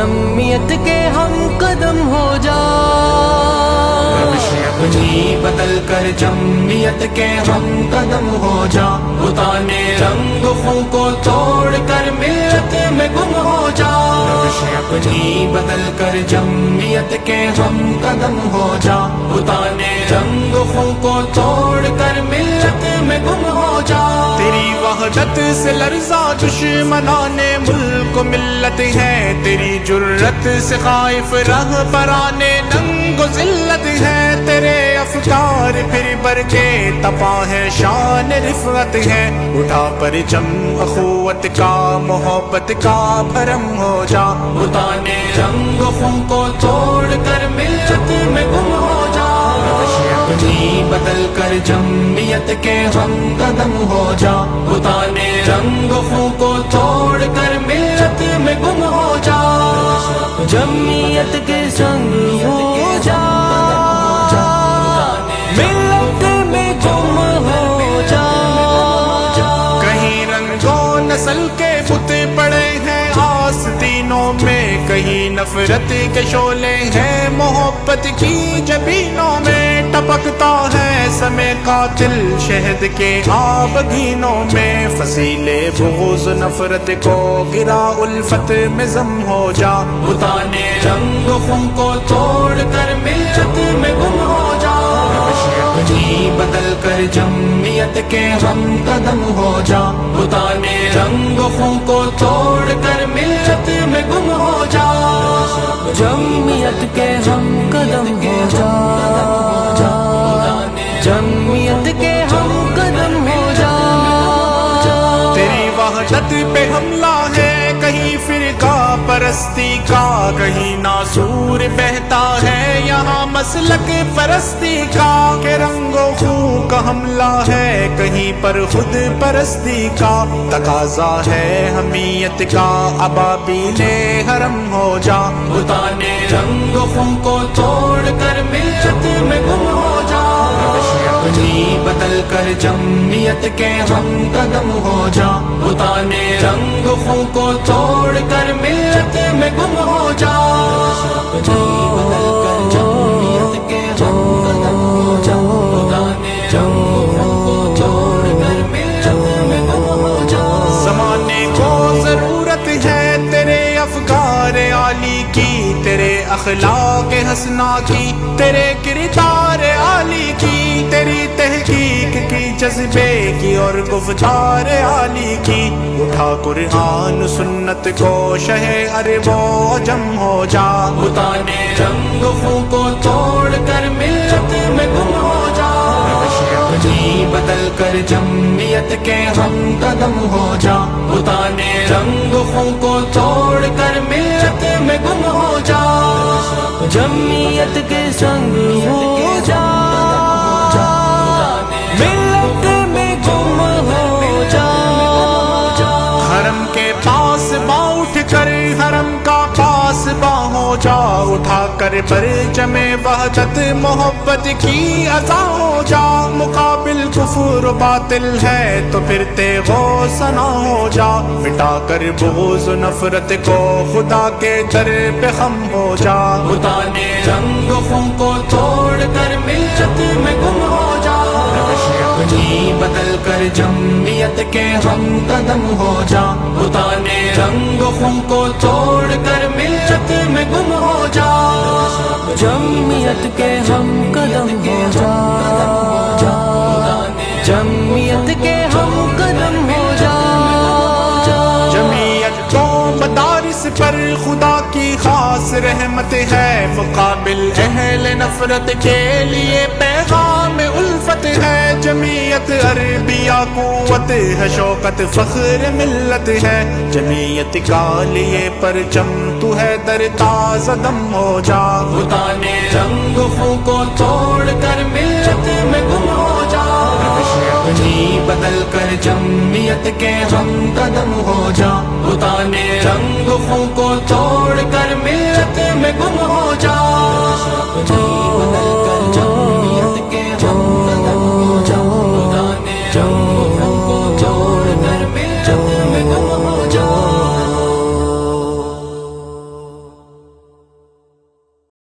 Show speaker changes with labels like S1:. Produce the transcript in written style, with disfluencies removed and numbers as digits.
S1: جمعیت کے ہم قدم ہو جا،
S2: روش اپنی بدل کر جمعیت کے ہم قدم ہو جا، بتانے رنگ خوں کو توڑ کر ملت میں گم ہو جا، روش اپنی بدل کر جمعیت کے ہم قدم ہو جا، بتانے رنگ خوں کو توڑ کر ملت میں گم ہو جا،
S3: تیری وحدت سے لرزا دشمنان ملک و ملت ہے، تیری جرت سے خائف رہبران ننگ و ذلت ہے، تیرے افکار پھر بر کے تپا ہے شان رفعت ہے، اٹھا پرچم اخوت کا محبت کا بھرم ہو جا،
S2: بتانے رنگ خوں کو توڑ کر ملت میں گم ہو جا، روش اپنی بدل کر جمعیت کے ہم قدم ہو جا، بتانے رنگ خوں کو توڑ کر ملت میں گم ہو جا،
S1: جمعیت کے سنگ ہو جا، ملت میں گم ہو جا،
S3: کہیں رنگوں نسل کے بت پڑے ہیں آستینوں میں، کہیں نفرت کے شعلے ہیں محبت کی جبینوں میں، ٹپکتا ہے سمے قاتل شہد کے آبگینوں میں، فصیلے بغض نفرت کو گرا الفت میں ضم ہو جا،
S2: بتانے رنگ خوں کو توڑ کر ملت میں گم ہو جا، روش اپنی بدل کر جمعیت کے ہم قدم ہو جا، بتانے رنگ خوں کو توڑ کر ملت میں گم ہو جا،
S1: جمعیت کے ہم قدم ہو جا، جمعیت کے ہم قدم ہو جا،
S3: تیری وحدت پہ حملہ ہے کہیں فرقہ پرستی کا، کہیں ناسور بہتا ہے یہاں مسلک پرستی کا، کہ رنگ و خوں کا حملہ ہے کہیں پر خود پرستی کا، تقاضا ہے حمیت کا ابابیل حرم ہو جا،
S2: بتانے رنگ خوں کو توڑ کر ملت میں گم ہو جا، روش اپنی بدل کر جمعیت کے ہم قدم ہو جا، بتانے رنگ خوں کو توڑ کر ملت میں گم ہو جا، بدل کر جمعیت کے ہم قدم ہو جا، بتانے رنگ خوں کو توڑ کر ملت میں گم ہو جا،
S3: زمانے کو ضرورت ہے تیرے افکار عالی کی، تیرے اخلاق حسنا کی، تیرے کردار عالی کی، تیری تحقیق کی جذبے کی اور گفتار عالی کی، اٹھا قرآن سنت کو شہ عرب و عجم ہو جا،
S2: بتانے رنگ خوں کو توڑ کر ملت میں گم ہو جا، روش اپنی بدل کر جمعیت کے ہم قدم ہو جا، بتانے رنگ خوں کو توڑ کر ملت میں گم ہو جا،
S1: جمعیت کے سنگ ہو جا، ملت میں گم ہو جا،
S3: حرم کے پاس باں اٹھ کر حرم کا پاس باں ہو جا، اٹھا کر پرچم وحدت محبت کی عزا ہو جا، مقابل کفر و باطل ہے تو پھر تیغ و ثنا ہو جا، مٹا کر بغض و نفرت کو خدا کے در پہ خم ہو جا،
S2: بتانے رنگ خوں کو توڑ کر ملت میں گم ہو جا، روش اپنی بدل کر جمعیت کے ہم قدم ہو جا، بتانے رنگ خوں کو توڑ کر ملت میں گم ہو جا،
S1: جمعیت کے ہم قدم ہو جا، جمعیت کے ہم قدم ہو جا،
S3: جمعیت کو مدارس پر خدا کی خاص رحمت ہے، مقابل اہل نفرت کے لیے پیغام الفت ہے، جمعیت عربیہ قوت ہے شوکت فخر ملت ہے، جمعیت کا لیے پرچم تو ہے در تاز دم ہو جا،
S2: بتانے رنگ خوں کو توڑ کر ملت میں گم ہو جا، روش اپنی بدل کر جمعیت کے ہم قدم ہو جا، بتانے رنگ خوں کو توڑ کر ملت میں گم ہو جا،